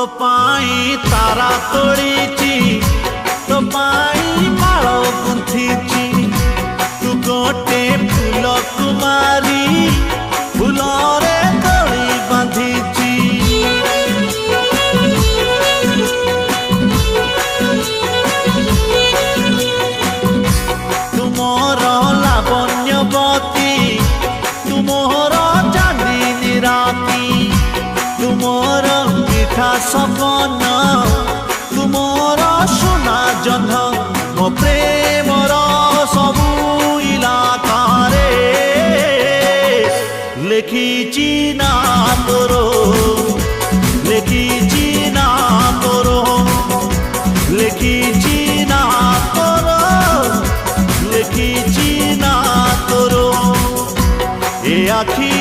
तो पाई तारा तोड़ीची तो पाई माल गुंथीची तू गोटे फूल कुमारी फूलरे दड़ी बांधीची तुमर लावण्यवती तुमर चांदी राती तुमर मिठा सपन तुमर सोना जन्म मो प्रेमर सबू इलाकारे लेखिची ना तोरो लेखिची ना तोरो लेखिची ना तोरो लेखिची ना तोरो ए आखि